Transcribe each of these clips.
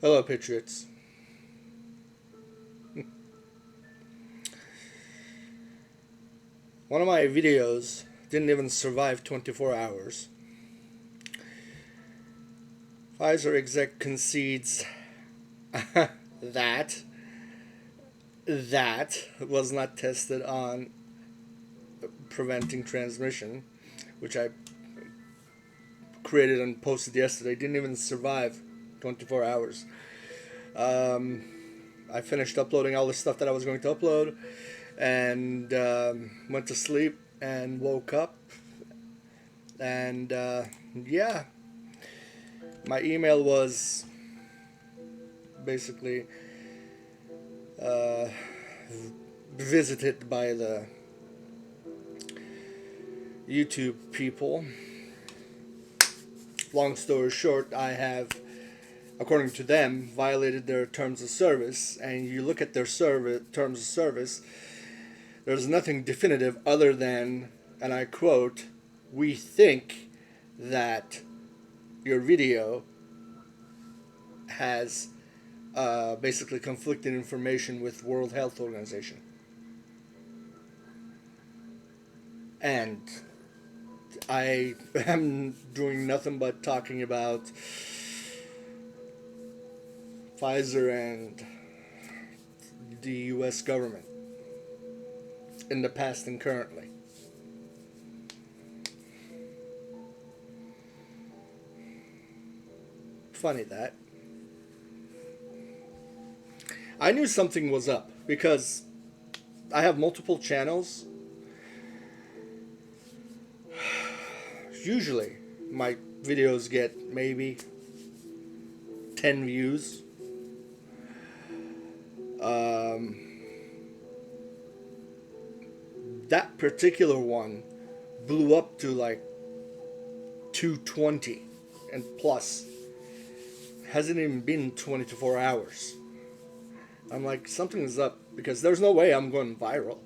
Hello, Patriots. One of my videos didn't even survive 24 hours. Pfizer exec concedes that that was not tested on preventing transmission, which I created and posted yesterday. Didn't even survive 24 hours. Um, I finished uploading all the stuff that I was going to upload and went to sleep and woke up. And yeah, my email was basically uh, visited by the YouTube people. Long story short, I have, according to them, violated their terms of service. And you look at their terms of service, there's nothing definitive other than, and I quote, "We think that your video has basically conflicting information with World Health Organization." And I am doing nothing but talking about Pfizer and the U.S. government in the past and currently. Funny that. I knew something was up because I have multiple channels. Usually, my videos get maybe 10 views. Um, that particular one blew up to like 220 and plus. Hasn't even been 24 hours. I'm like, something is up because there's no way I'm going viral.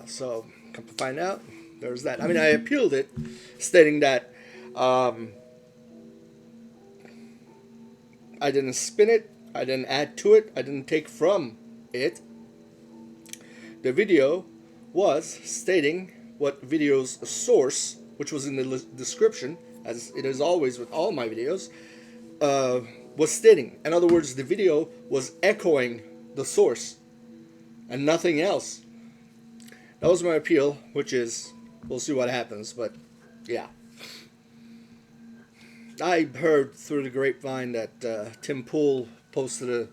So, come to find out, there's that. I mean, I appealed it, stating that I didn't spin it, I didn't add to it, I didn't take from it. The video was stating what video's source, which was in the description, as it is always with all my videos, was stating. In other words, the video was echoing the source and nothing else. That was my appeal, which is, we'll see what happens, but yeah. I heard through the grapevine that Tim Pool posted a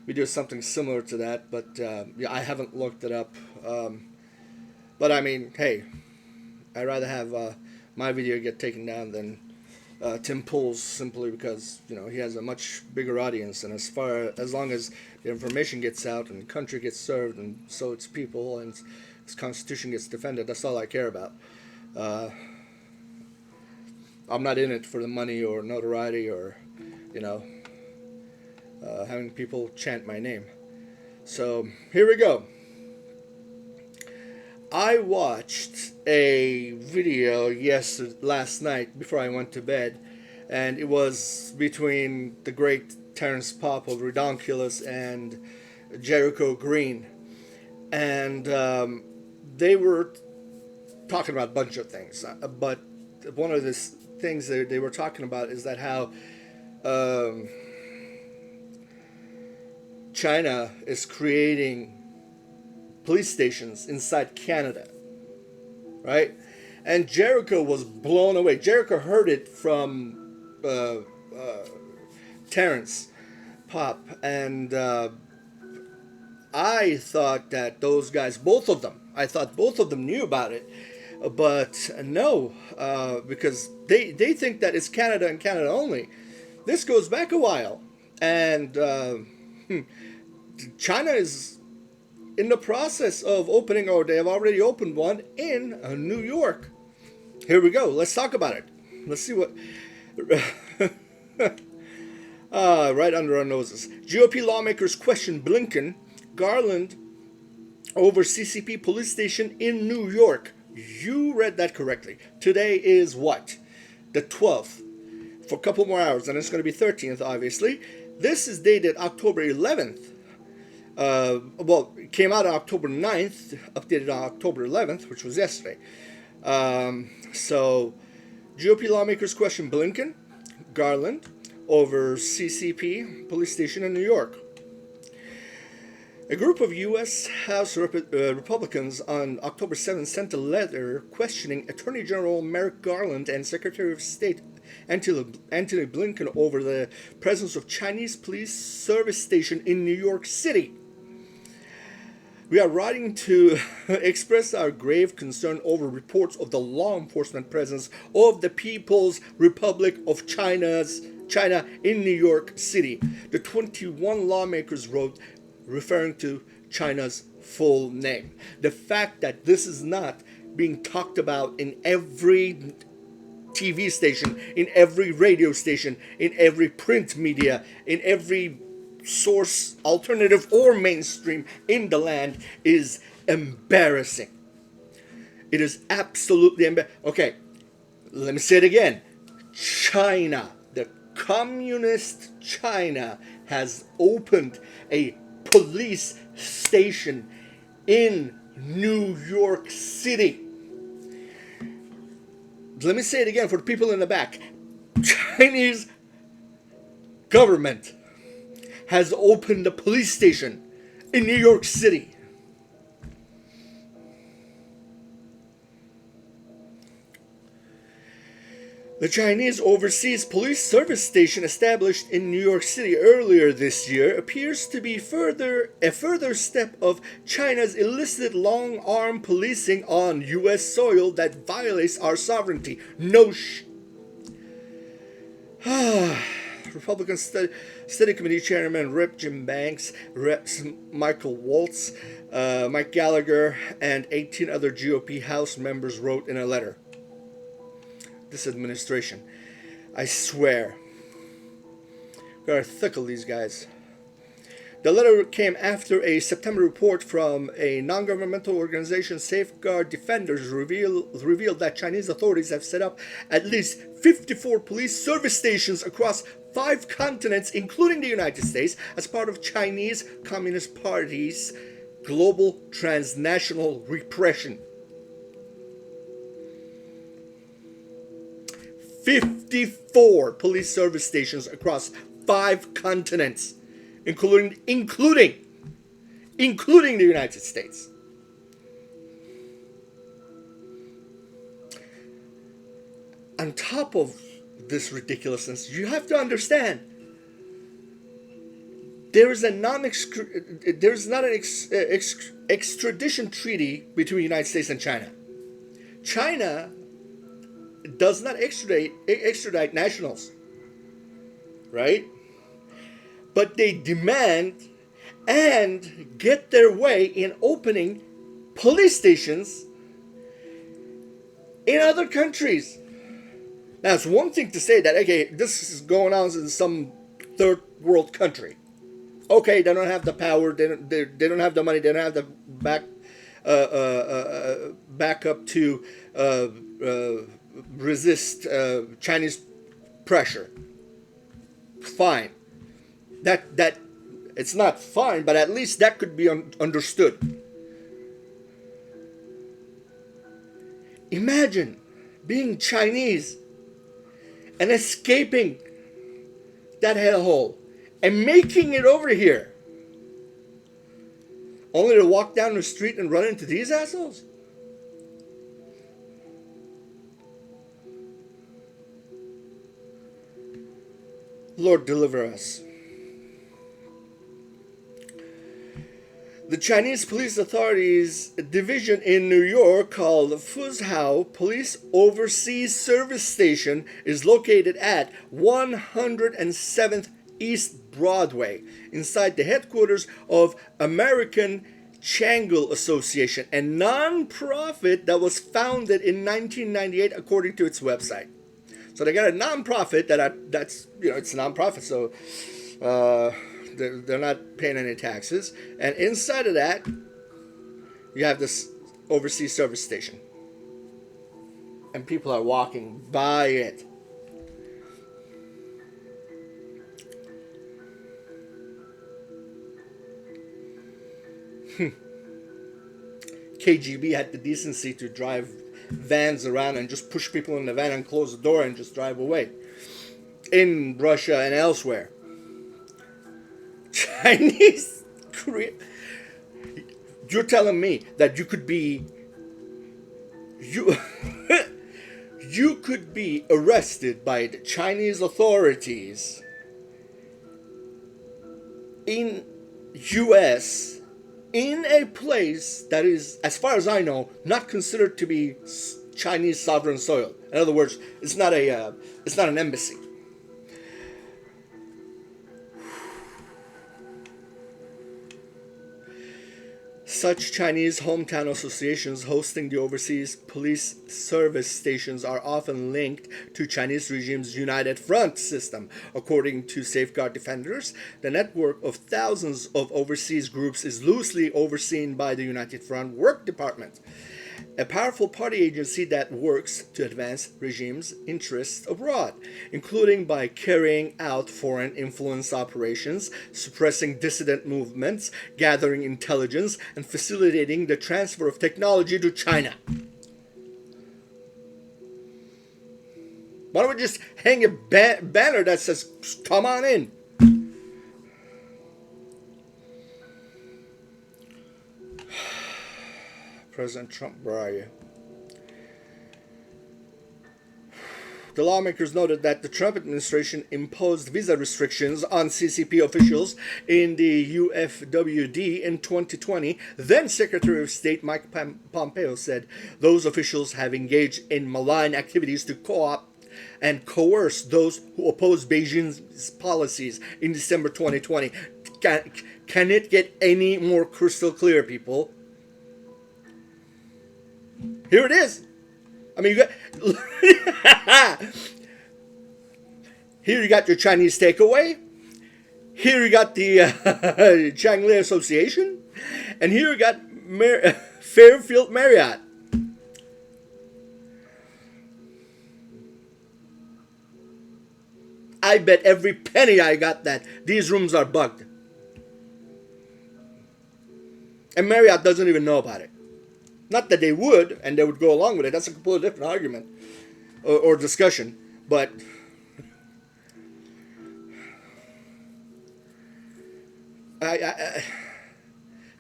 video something similar to that, but yeah, I haven't looked it up. But I mean, hey, I'd rather have my video get taken down than Tim Pool's, simply because he has a much bigger audience, and as long as the information gets out and the country gets served, and so its people and its constitution gets defended, that's all I care about. I'm not in it for the money or notoriety or having people chant my name. So here we go. I watched a video last night before I went to bed, and it was between the great Terrence Popp of Redonkulous and Jericho Green, and they were talking about a bunch of things. But one of the things that they were talking about is that how China is creating police stations inside Canada, right? And Jericho was blown away. Jericho heard it from Terrence Popp, and I thought that those guys, both of them knew about it, but no, because they think that it's Canada and Canada only. This goes back a while, and China is in the process of opening, or they have already opened one in New York. Here we go. Let's talk about it. Let's see what. Right under our noses. GOP lawmakers question Blinken, Garland over CCP police station in New York. You read that correctly. Today is what? The 12th. for a couple more hours, and it's going to be 13th, obviously. This is dated October 11th. Well, it came out on October 9th, updated on October 11th, which was yesterday. So, GOP lawmakers question Blinken, Garland, over CCP police station in New York. A group of U.S. House Republicans on October 7th sent a letter questioning Attorney General Merrick Garland and Secretary of State Antony Blinken over the presence of Chinese police service station in New York City. We are writing to express our grave concern over reports of the law enforcement presence of the People's Republic of China in New York City. The 21 lawmakers wrote, referring to China's full name. The fact that this is not being talked about in every TV station, in every radio station, in every print media, in every source, alternative or mainstream in the land is embarrassing. It is absolutely embarrassing. Okay, let me say it again. China, the communist China, has opened a police station in New York City. Let me say it again for the people in the back. Chinese government has opened a police station in New York City. The Chinese Overseas Police Service station established in New York City earlier this year appears to be a further step of China's illicit long-arm policing on U.S. soil that violates our sovereignty. Republican Study Committee Chairman Rep. Jim Banks, Reps. Michael Waltz, Mike Gallagher, and 18 other GOP House members wrote in a letter. This administration, I swear, gotta thickle these guys. The letter came after a September report from a non-governmental organization, Safeguard Defenders, revealed that Chinese authorities have set up at least 54 police service stations across 5 continents, including the United States, as part of Chinese Communist Party's global transnational repression. 54 police service stations across 5 continents, including the United States. On top of this ridiculousness, you have to understand there is not an extradition treaty between the United States and China. China does not extradite nationals, right? But they demand and get their way in opening police stations in other countries. Now, it's one thing to say that, okay, this is going on in some third world country. Okay, they don't have the power, they don't have the money, they don't have the backup to resist Chinese pressure. Fine. That it's not fine, but at least that could be understood. Imagine being Chinese and escaping that hellhole and making it over here, only to walk down the street and run into these assholes. Lord, deliver us. The Chinese Police Authority's division in New York, called Fuzhou Police Overseas Service Station, is located at 107th East Broadway, inside the headquarters of American Changle Association, a non-profit that was founded in 1998, according to its website. So they got a non-profit that's it's a non-profit, so they're not paying any taxes, and inside of that you have this overseas service station, and people are walking by it. KGB had the decency to drive vans around and just push people in the van and close the door and just drive away. In Russia and elsewhere. Chinese, Korea. You're telling me that you could be you could be arrested by the Chinese authorities in US in a place that is, as far as I know, not considered to be Chinese sovereign soil. In other words, it's not an embassy. Such Chinese hometown associations hosting the overseas police service stations are often linked to Chinese regime's United Front system. According to Safeguard Defenders, the network of thousands of overseas groups is loosely overseen by the United Front Work Department, a powerful party agency that works to advance regime's interests abroad, including by carrying out foreign influence operations, suppressing dissident movements, gathering intelligence, and facilitating the transfer of technology to China. Why don't we just hang a banner that says, "Come on in"? President Trump, where are you? The lawmakers noted that the Trump administration imposed visa restrictions on CCP officials in the UFWD in 2020. Then Secretary of State Mike Pompeo said those officials have engaged in malign activities to co-opt and coerce those who oppose Beijing's policies in December 2020. Can it get any more crystal clear, people? Here it is. I mean, here you got your Chinese takeaway. Here you got the Shanghai Association. And here you got Fairfield Marriott. I bet every penny I got that these rooms are bugged. And Marriott doesn't even know about it. Not that they would, and they would go along with it. That's a completely different argument or discussion. But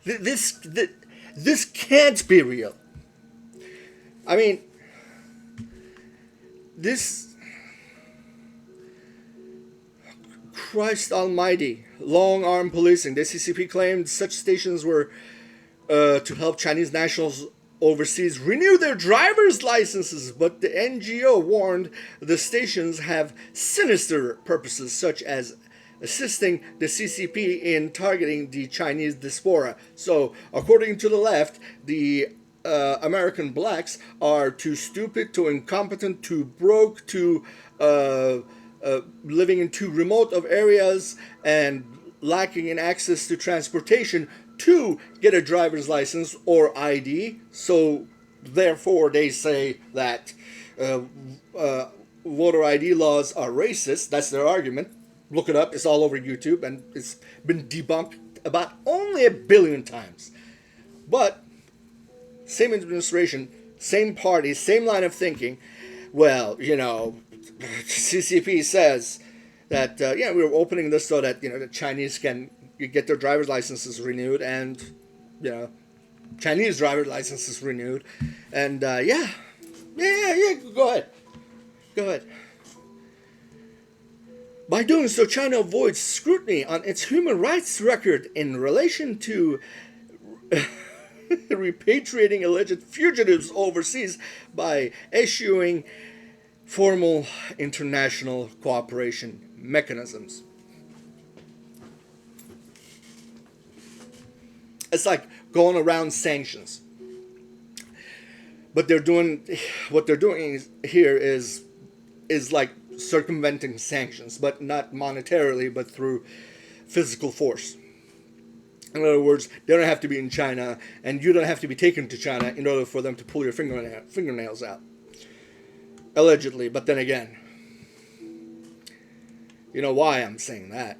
this can't be real. I mean, this, Christ Almighty, long-arm policing. The CCP claimed such stations were to help Chinese nationals overseas renew their driver's licenses, but the NGO warned the stations have sinister purposes, such as assisting the CCP in targeting the Chinese diaspora. So, according to the left, the American blacks are too stupid, too incompetent, too broke, too living in too remote of areas and lacking in access to transportation to get a driver's license or ID. So therefore they say that voter ID laws are racist. That's their argument. Look it up. It's all over YouTube and it's been debunked about only 1 billion times. But same administration, same party, same line of thinking. Well, you know, CCP says that we're opening this so that the Chinese can get their driver's licenses renewed, and Chinese driver's licenses renewed, and go ahead. By doing so, China avoids scrutiny on its human rights record in relation to repatriating alleged fugitives overseas by issuing formal international cooperation mechanisms. It's like going around sanctions. But what they're doing here is like circumventing sanctions, but not monetarily, but through physical force. In other words, they don't have to be in China, and you don't have to be taken to China in order for them to pull your fingernails out. Allegedly, but then again, you know why I'm saying that.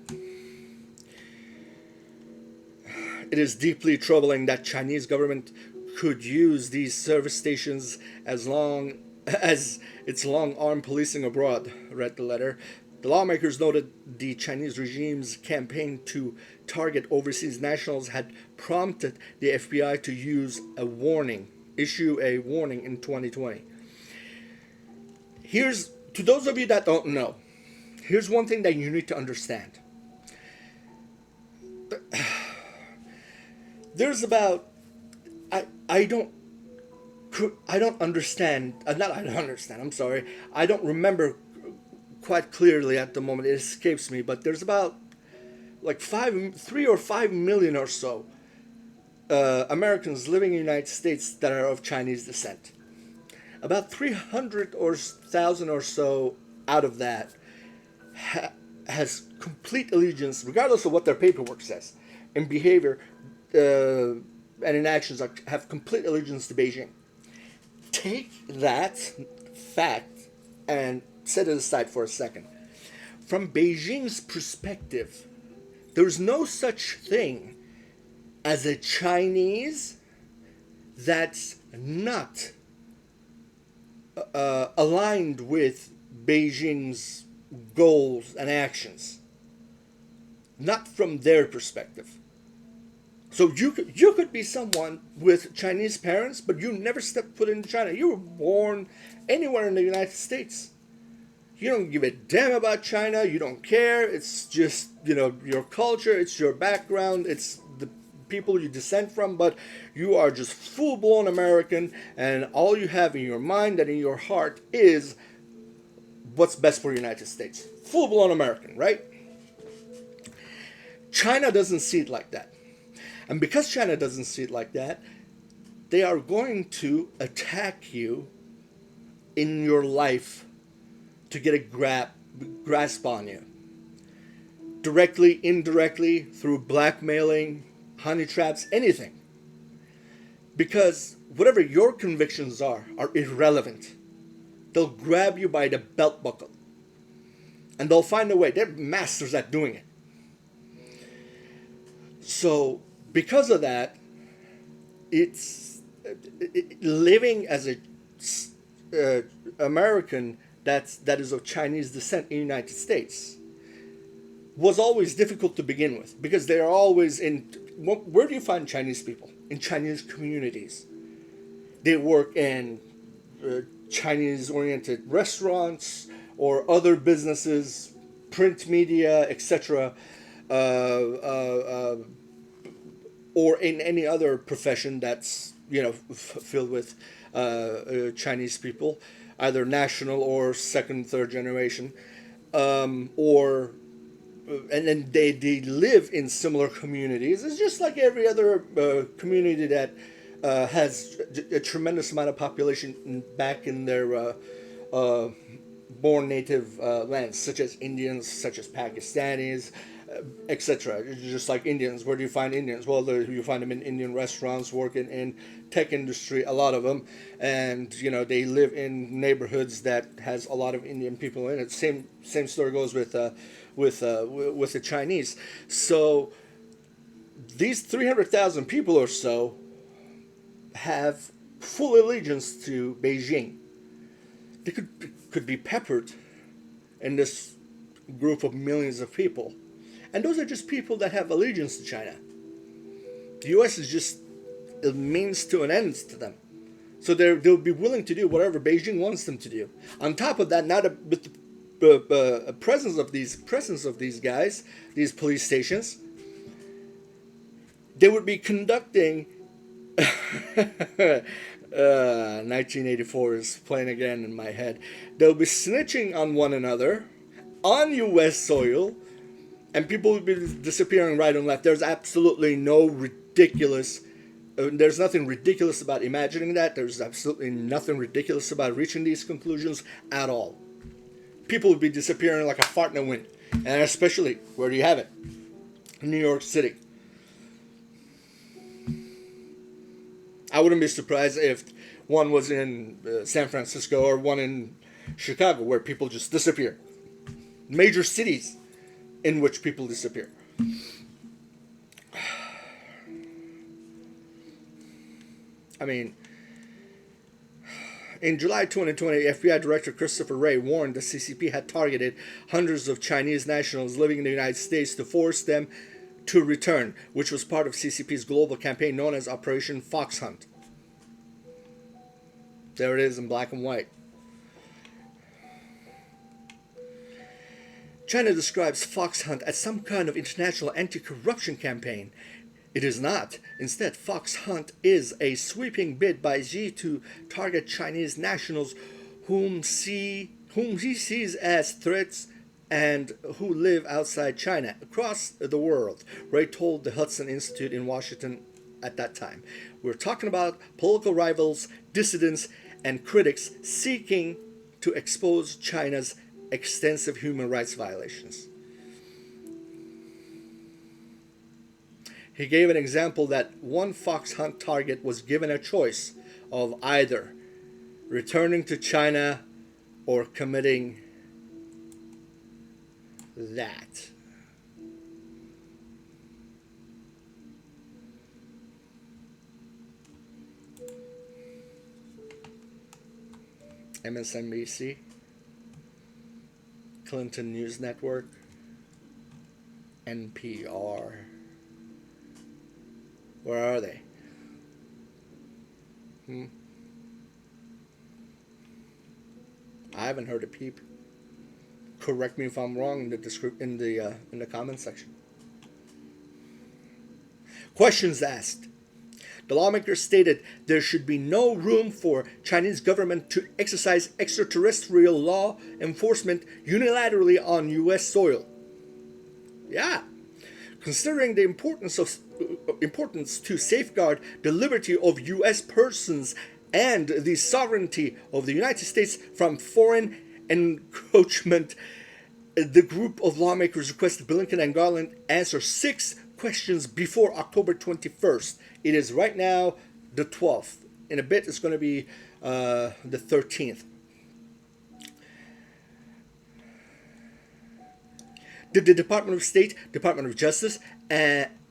It is deeply troubling that Chinese government could use these service stations as long as its long-arm policing abroad, read the letter. The lawmakers noted the Chinese regime's campaign to target overseas nationals had prompted the FBI to issue a warning in 2020. To those of you that don't know, here's one thing that you need to understand. There's about I don't understand. Not I don't understand. I'm sorry. I don't remember quite clearly at the moment. It escapes me. But there's about like 3 or 5 million or so Americans living in the United States that are of Chinese descent. About 300,000 or so out of that has complete allegiance, regardless of what their paperwork says, in behavior and in actions, have complete allegiance to Beijing. Take that fact and set it aside for a second. From Beijing's perspective, there's no such thing as a Chinese that's not aligned with Beijing's goals and actions. Not from their perspective. So you could be someone with Chinese parents, but you never stepped foot into China. You were born anywhere in the United States. You don't give a damn about China. You don't care. It's just, your culture. It's your background. It's the people you descend from. But you are just full-blown American, and all you have in your mind and in your heart is what's best for the United States. Full-blown American, right? China doesn't see it like that. And because China doesn't see it like that, they are going to attack you in your life to get a grasp on you. Directly, indirectly, through blackmailing, honey traps, anything. Because whatever your convictions are irrelevant. They'll grab you by the belt buckle. And they'll find a way. They're masters at doing it. So, because of that, living as a American that is of Chinese descent in the United States was always difficult to begin with, because they are always where do you find Chinese people? In Chinese communities. They work in Chinese-oriented restaurants or other businesses, print media, etc., or in any other profession that's filled with Chinese people, either national or second, third generation, and then they live in similar communities. It's just like every other community that has a tremendous amount of population back in their born native lands, such as Indians, such as Pakistanis, etc. Just like Indians. Where do you find Indians? Well, you find them in Indian restaurants, working in tech industry, a lot of them, and they live in neighborhoods that has a lot of Indian people in it. Same story goes with the Chinese. So these 300,000 people or so have full allegiance to Beijing. They could be peppered in this group of millions of people. And those are just people that have allegiance to China. The U.S. is just a means to an end to them. So they'll be willing to do whatever Beijing wants them to do. On top of that, now with the presence of these guys, these police stations, they would be conducting 1984 is playing again in my head. They'll be snitching on one another on U.S. soil, and people will be disappearing right and left. There's absolutely no ridiculous. There's nothing ridiculous about imagining that. There's absolutely nothing ridiculous about reaching these conclusions at all. People would be disappearing like a fart in the wind. And especially, where do you have it? In New York City. I wouldn't be surprised if one was in San Francisco or one in Chicago, where people just disappear. Major cities in which people disappear. I mean, in July 2020, FBI Director Christopher Wray warned the CCP had targeted hundreds of Chinese nationals living in the United States to force them to return, which was part of CCP's global campaign known as Operation Fox Hunt. There it is in black and white. China describes Fox Hunt as some kind of international anti-corruption campaign. It is not. Instead, Fox Hunt is a sweeping bid by Xi to target Chinese nationals whom he sees as threats and who live outside China, across the world, Ray told the Hudson Institute in Washington at that time. We're talking about political rivals, dissidents, and critics seeking to expose China's extensive human rights violations. He gave an example that one fox hunt target was given a choice of either returning to China or committing that. MSNBC, Clinton News Network, NPR. Where are they? I haven't heard a peep. Correct me if I'm wrong in the comment section. Questions asked. The lawmakers stated there should be no room for Chinese government to exercise extraterrestrial law enforcement unilaterally on U.S. soil. Yeah. Considering the importance to safeguard the liberty of U.S. persons and the sovereignty of the United States from foreign encroachment, the group of lawmakers requested Blinken and Garland answer 6 questions before October 21st. It is right now the 12th. In a bit, it's going to be the 13th. Did the Department of State, Department of Justice,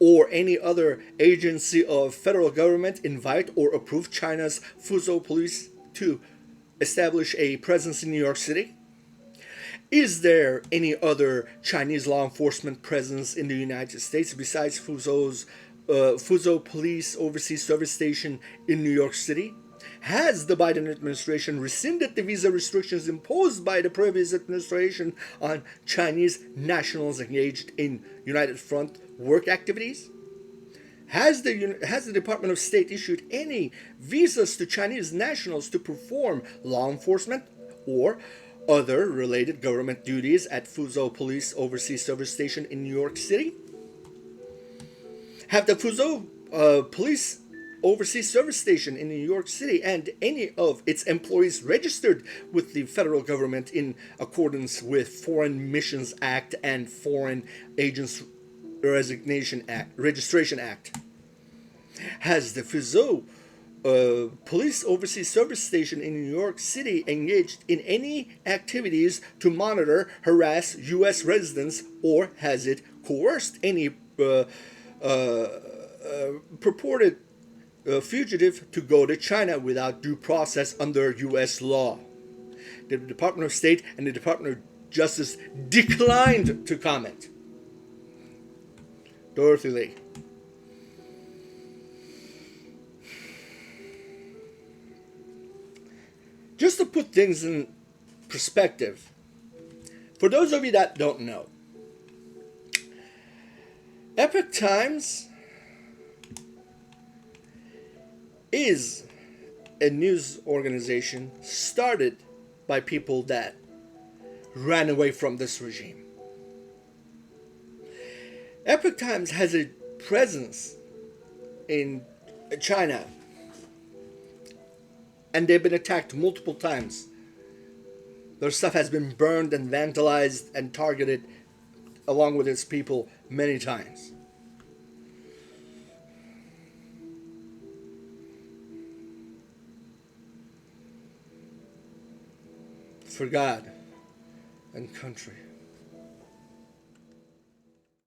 or any other agency of federal government invite or approve China's Fuzhou police to establish a presence in New York City? Is there any other Chinese law enforcement presence in the United States besides Fuzhou Police Overseas Service Station in New York City? Has the Biden administration rescinded the visa restrictions imposed by the previous administration on Chinese nationals engaged in United Front work activities? Has the Department of State issued any visas to Chinese nationals to perform law enforcement or other related government duties at Fuzhou Police Overseas Service Station in New York City? Have the Fuzhou Police Overseas Service Station in New York City and any of its employees registered with the federal government in accordance with Foreign Missions Act and Foreign Agents Registration Act? Has the Fuzhou Police Overseas Service Station in New York City engaged in any activities to monitor, harass U.S. residents, or has it coerced any purported fugitive to go to China without due process under U.S. law? The Department of State and the Department of Justice declined to comment. Dorothy Lee. Just to put things in perspective, for those of you that don't know, Epoch Times is a news organization started by people that ran away from this regime. Epoch Times has a presence in China, and they've been attacked multiple times. Their stuff has been burned and vandalized and targeted along with its people many times. For God and country.